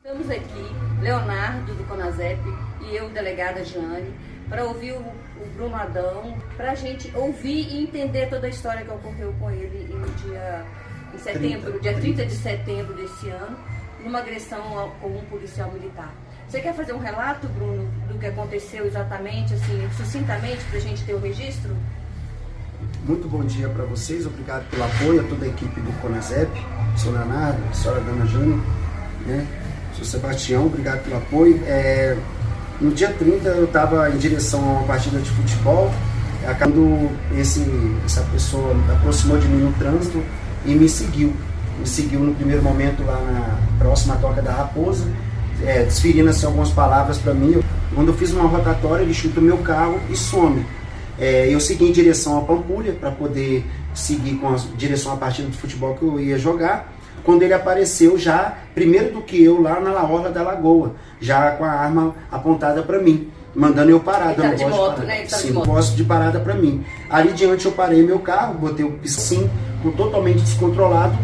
Estamos aqui, Leonardo do CONASEP e eu, delegada Jeane, para ouvir o Bruno Adão, para a gente ouvir e entender toda a história que ocorreu com ele dia 30 de setembro desse ano, numa agressão com um policial militar. Você quer fazer um relato, Bruno, do que aconteceu exatamente, assim, sucintamente, para a gente ter o registro? Muito bom dia para vocês, obrigado pelo apoio a toda a equipe do CONASEP, sou Leonardo, a senhora Dana Jane, né? Sou Sebastião, obrigado pelo apoio. No dia 30 eu estava em direção a uma partida de futebol, quando essa pessoa aproximou de mim no trânsito e me seguiu. Me seguiu no primeiro momento lá na próxima Toca da Raposa, desferindo assim, algumas palavras para mim. Quando eu fiz uma rotatória, ele chuta o meu carro e some. Eu segui em direção à Pampulha para poder seguir direção à partida de futebol que eu ia jogar. Quando ele apareceu já, primeiro do que eu, lá na orla da Lagoa, já com a arma apontada para mim, mandando eu parar. Ele estava de moto, né? Sim, posto de parada para mim. Ali diante eu parei meu carro, botei o piscin, totalmente descontrolado,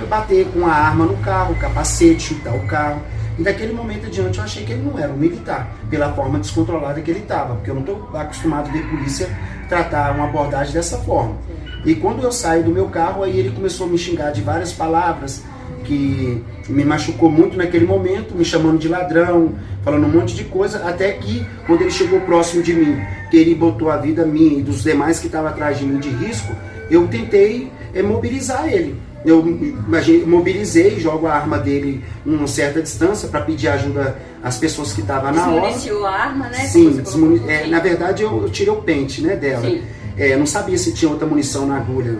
bater com a arma no carro, o capacete, chutar o carro. E daquele momento adiante eu achei que ele não era um militar, pela forma descontrolada que ele estava, porque eu não estou acostumado a ver polícia tratar uma abordagem dessa forma. E quando eu saio do meu carro, aí ele começou a me xingar de várias palavras, que me machucou muito naquele momento, me chamando de ladrão, falando um monte de coisa, até que quando ele chegou próximo de mim, que ele botou a vida minha e dos demais que estavam atrás de mim de risco, eu tentei mobilizar ele. Eu mobilizei, jogo a arma dele em uma certa distância para pedir ajuda às pessoas que estavam na hora. Desmuniciou a arma, né? Sim, na verdade eu tirei o pente, né, dela. Não sabia se tinha outra munição na agulha,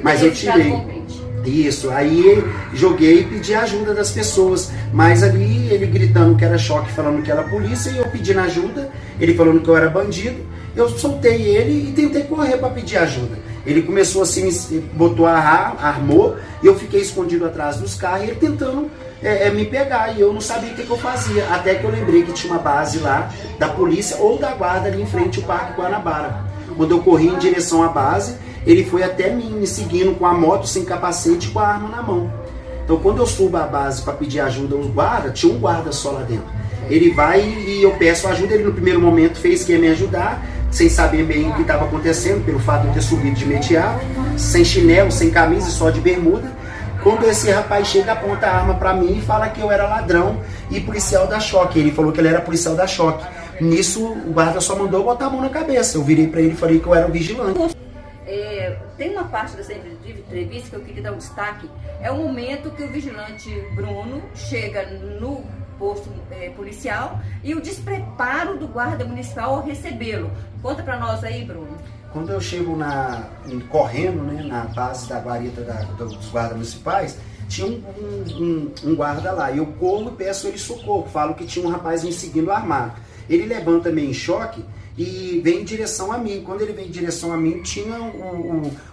mas eu tirei. Isso, aí joguei e pedi ajuda das pessoas, mas ali ele gritando que era choque, falando que era polícia, e eu pedindo ajuda, ele falando que eu era bandido, eu soltei ele e tentei correr para pedir ajuda. Ele começou assim, botou armou, e eu fiquei escondido atrás dos carros, e ele tentando me pegar, e eu não sabia o que eu fazia, até que eu lembrei que tinha uma base lá da polícia ou da guarda ali em frente ao Parque Guanabara. Quando eu corri em direção à base, ele foi até mim, me seguindo com a moto sem capacete e com a arma na mão. Então quando eu subo à base para pedir ajuda aos guardas, tinha um guarda só lá dentro. Ele vai e eu peço ajuda, ele no primeiro momento fez que ia me ajudar, sem saber bem o que estava acontecendo, pelo fato de eu ter subido de imediato, sem chinelo, sem camisa, só de bermuda. Quando esse rapaz chega, aponta a arma para mim e fala que eu era ladrão e policial da Choque. Ele falou que ele era policial da Choque. Nisso, o guarda só mandou eu botar a mão na cabeça. Eu virei para ele e falei que eu era o vigilante. Tem uma parte dessa entrevista que eu queria dar um destaque. É o momento que o vigilante Bruno chega no posto policial e o despreparo do guarda municipal ao recebê-lo. Conta para nós aí, Bruno. Quando eu chego correndo, né, na base da guarita dos guardas municipais, tinha um guarda lá. Eu corro e peço ele socorro. Falo que tinha um rapaz me seguindo armado. Ele levanta meio em choque e vem em direção a mim. Quando ele vem em direção a mim, tinha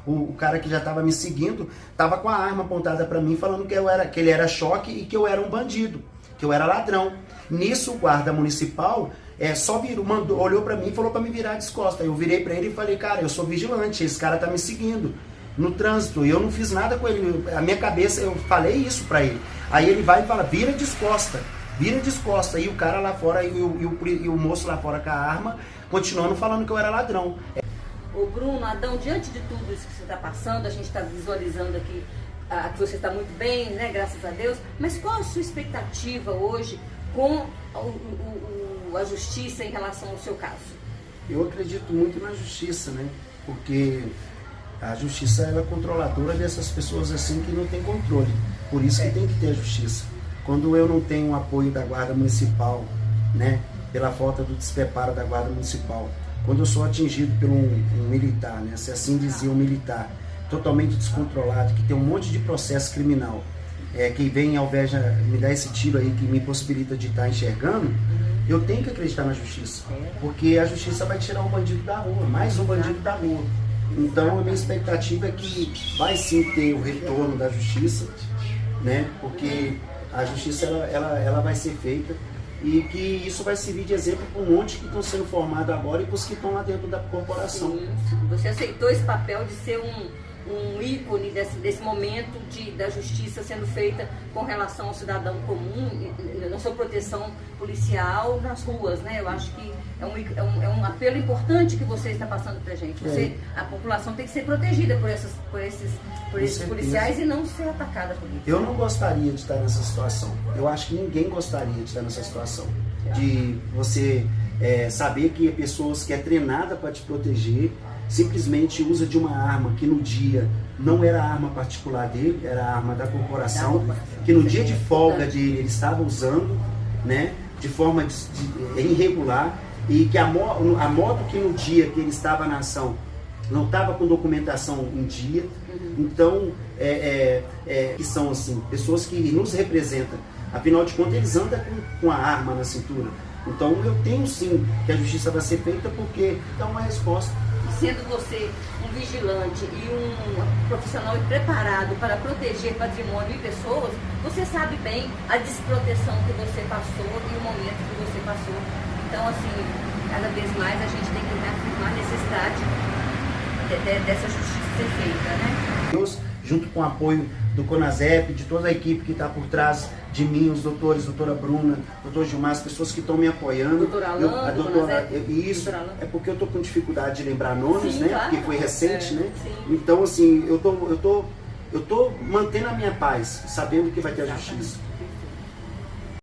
o cara que já estava me seguindo, estava com a arma apontada para mim, falando que ele era Choque e que eu era um bandido, que eu era ladrão. Nisso, o guarda municipal só virou, olhou para mim e falou para me virar de costas. Eu virei para ele e falei, cara, eu sou vigilante, esse cara tá me seguindo no trânsito, e eu não fiz nada com ele. A minha cabeça, eu falei isso para ele. Aí ele vai e fala, vira de costas. E o cara lá fora, e o moço lá fora com a arma, continuando falando que eu era ladrão. Ô Bruno, Adão, diante de tudo isso que você está passando, a gente está visualizando aqui que você está muito bem, né, graças a Deus, mas qual a sua expectativa hoje com a justiça em relação ao seu caso? Eu acredito muito na justiça, né, porque a justiça ela é controladora dessas pessoas assim que não tem controle, por isso que tem que ter a justiça. Quando eu não tenho o apoio da Guarda Municipal, né, pela falta do despreparo da Guarda Municipal, quando eu sou atingido por um militar, né, se assim dizia um militar, totalmente descontrolado, que tem um monte de processo criminal, que vem ao invés de me dar esse tiro aí que me possibilita de estar enxergando, eu tenho que acreditar na justiça, porque a justiça vai tirar um bandido da rua, mais um bandido da rua. Então a minha expectativa é que vai sim ter o retorno da justiça, né, porque a justiça ela vai ser feita e que isso vai servir de exemplo para um monte que estão sendo formados agora e para os que estão lá dentro da corporação. Sim. Você aceitou esse papel de ser um ícone desse momento da justiça sendo feita com relação ao cidadão comum, na sua proteção policial nas ruas, né? Eu acho que é um apelo importante que você está passando pra gente. A população tem que ser protegida por esses policiais e não ser atacada por isso. Eu não gostaria de estar nessa situação. Eu acho que ninguém gostaria de estar nessa situação. De você saber que pessoas que é treinada para te proteger simplesmente usa de uma arma que no dia não era a arma particular dele, era a arma da corporação, que no dia de folga dele ele estava usando, né, de forma irregular, e que a moto que no dia que ele estava na ação não estava com documentação em dia. Então, que são assim, pessoas que nos representam, afinal de contas eles andam com a arma na cintura. Então eu tenho sim que a justiça vai ser feita, porque dá uma resposta. Sendo você um vigilante e um profissional preparado para proteger patrimônio e pessoas, você sabe bem a desproteção que você passou e o momento que você passou. Então, assim, cada vez mais a gente tem que reafirmar a necessidade dessa justiça ser feita, né? Deus, junto com o apoio do CONASEP, de toda a equipe que está por trás de mim, os doutores, doutora Bruna, doutor Gilmar, as pessoas que estão me apoiando. Doutora Alain, isso, é porque eu estou com dificuldade de lembrar nomes, né? Claro. Porque foi recente, né? Sim. Então, assim, eu tô mantendo a minha paz, sabendo que vai ter a justiça.